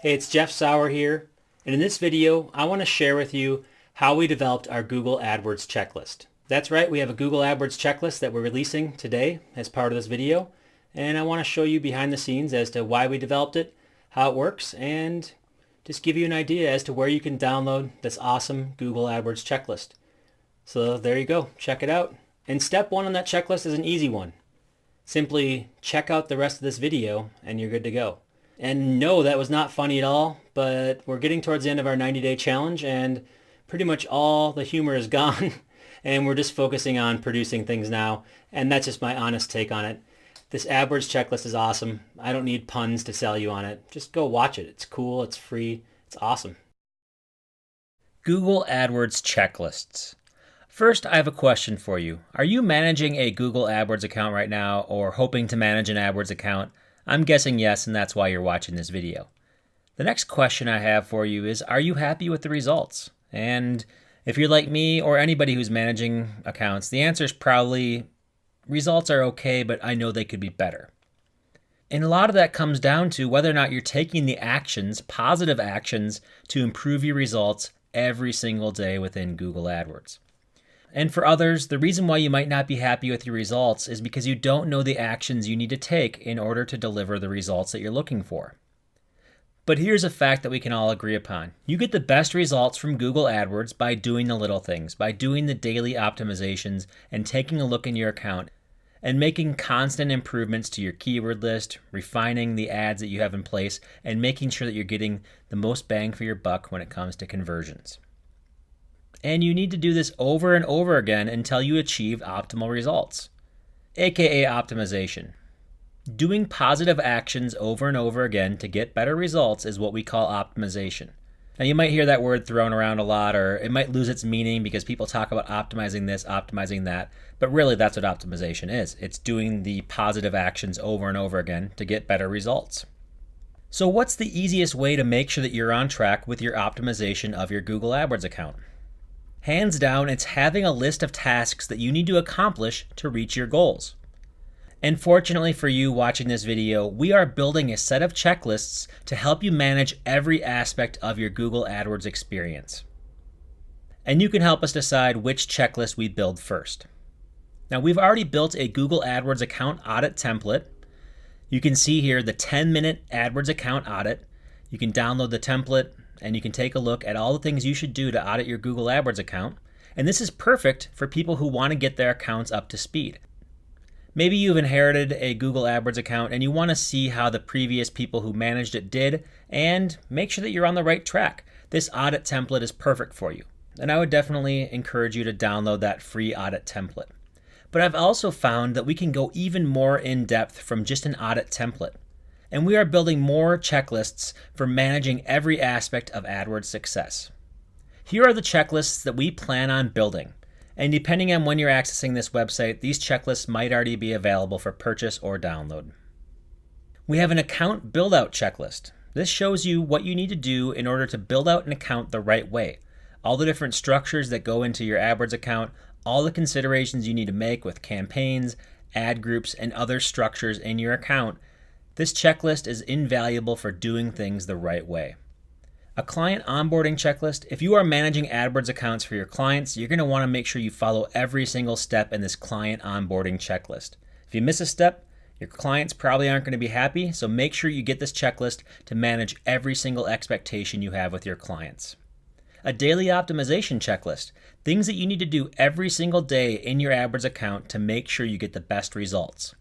Hey, it's Jeff Sauer here, and in this video, I want to share with you how we developed our Google AdWords checklist. That's right, we have a Google AdWords checklist that we're releasing today as part of this video, and I want to show you behind the scenes as to why we developed it, how it works, and just give you an idea as to where you can download this awesome Google AdWords checklist. So there you go, check it out. And step one on that checklist is an easy one. Simply check out the rest of this video and you're good to go. And no, that was not funny at all, but we're getting towards the end of our 90-day challenge and pretty much all the humor is gone and we're just focusing on producing things now, and that's just my honest take on it. This AdWords checklist is awesome. I don't need puns to sell you on it. Just go watch it. It's cool, it's free, it's awesome. Google AdWords checklists. First, I have a question for you. Are you managing a Google AdWords account right now or hoping to manage an AdWords account? I'm guessing yes, and that's why you're watching this video. The next question I have for you is, are you happy with the results? And if you're like me or anybody who's managing accounts, the answer is probably results are okay, but I know they could be better. And a lot of that comes down to whether or not you're taking the actions, positive actions, to improve your results every single day within Google AdWords. And for others, the reason why you might not be happy with your results is because you don't know the actions you need to take in order to deliver the results that you're looking for. But here's a fact that we can all agree upon. You get the best results from Google AdWords by doing the little things, by doing the daily optimizations and taking a look in your account and making constant improvements to your keyword list, refining the ads that you have in place, and making sure that you're getting the most bang for your buck when it comes to conversions. And you need to do this over and over again until you achieve optimal results, aka optimization. Doing positive actions over and over again to get better results is what we call optimization. Now you might hear that word thrown around a lot, or it might lose its meaning because people talk about optimizing this, optimizing that, but really that's what optimization is. It's doing the positive actions over and over again to get better results. So what's the easiest way to make sure that you're on track with your optimization of your Google AdWords account? Hands down, it's having a list of tasks that you need to accomplish to reach your goals. And fortunately for you watching this video, we are building a set of checklists to help you manage every aspect of your Google AdWords experience. And you can help us decide which checklist we build first. Now, we've already built a Google AdWords account audit template. You can see here the 10-minute AdWords account audit. You can download the template and you can take a look at all the things you should do to audit your Google AdWords account. And this is perfect for people who want to get their accounts up to speed. Maybe you've inherited a Google AdWords account and you want to see how the previous people who managed it did and make sure that you're on the right track. This audit template is perfect for you. And I would definitely encourage you to download that free audit template. But I've also found that we can go even more in depth from just an audit template. And we are building more checklists for managing every aspect of AdWords success. Here are the checklists that we plan on building. And depending on when you're accessing this website, these checklists might already be available for purchase or download. We have an account build-out checklist. This shows you what you need to do in order to build out an account the right way. All the different structures that go into your AdWords account, all the considerations you need to make with campaigns, ad groups, and other structures in your account. This checklist is invaluable for doing things the right way. A client onboarding checklist. If you are managing AdWords accounts for your clients, you're going to want to make sure you follow every single step in this client onboarding checklist. If you miss a step, your clients probably aren't going to be happy, so make sure you get this checklist to manage every single expectation you have with your clients. A daily optimization checklist. Things that you need to do every single day in your AdWords account to make sure you get the best results.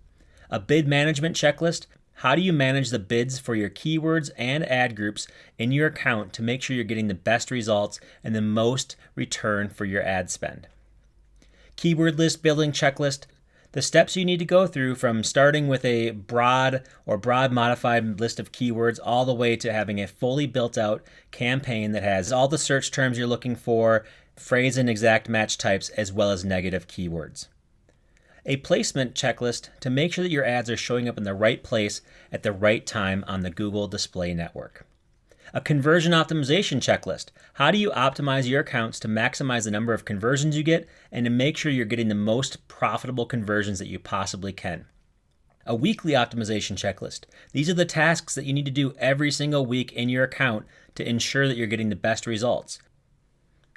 A bid management checklist. How do you manage the bids for your keywords and ad groups in your account to make sure you're getting the best results and the most return for your ad spend? Keyword list building checklist. The steps you need to go through from starting with a broad modified list of keywords all the way to having a fully built out campaign that has all the search terms you're looking for, phrase and exact match types, as well as negative keywords. A placement checklist to make sure that your ads are showing up in the right place at the right time on the Google Display Network. A conversion optimization checklist. How do you optimize your accounts to maximize the number of conversions you get and to make sure you're getting the most profitable conversions that you possibly can? A weekly optimization checklist. These are the tasks that you need to do every single week in your account to ensure that you're getting the best results.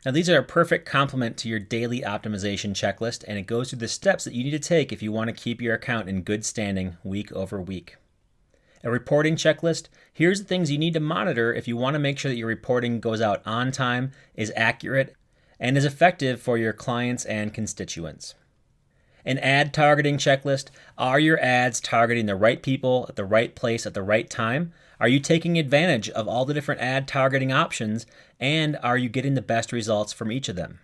Now, these are a perfect complement to your daily optimization checklist, and it goes through the steps that you need to take if you want to keep your account in good standing week over week. A reporting checklist. Here's the things you need to monitor if you want to make sure that your reporting goes out on time, is accurate, and is effective for your clients and constituents. An ad targeting checklist. Are your ads targeting the right people at the right place at the right time? Are you taking advantage of all the different ad targeting options, and are you getting the best results from each of them?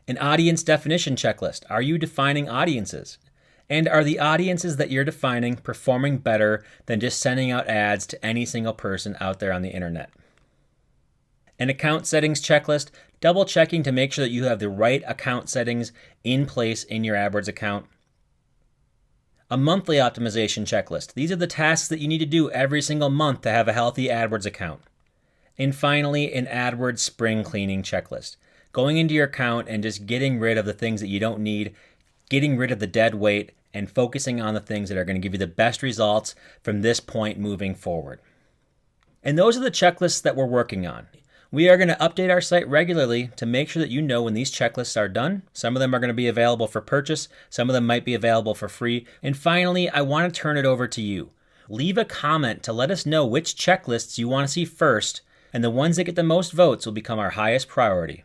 An audience definition checklist. Are you defining audiences? And are the audiences that you're defining performing better than just sending out ads to any single person out there on the internet? An account settings checklist. Double checking to make sure that you have the right account settings in place in your AdWords account. A monthly optimization checklist. These are the tasks that you need to do every single month to have a healthy AdWords account. And finally, an AdWords spring cleaning checklist. Going into your account and just getting rid of the things that you don't need, getting rid of the dead weight, and focusing on the things that are going to give you the best results from this point moving forward. And those are the checklists that we're working on. We are going to update our site regularly to make sure that you know when these checklists are done. Some of them are going to be available for purchase. Some of them might be available for free. And finally, I want to turn it over to you. Leave a comment to let us know which checklists you want to see first, and the ones that get the most votes will become our highest priority.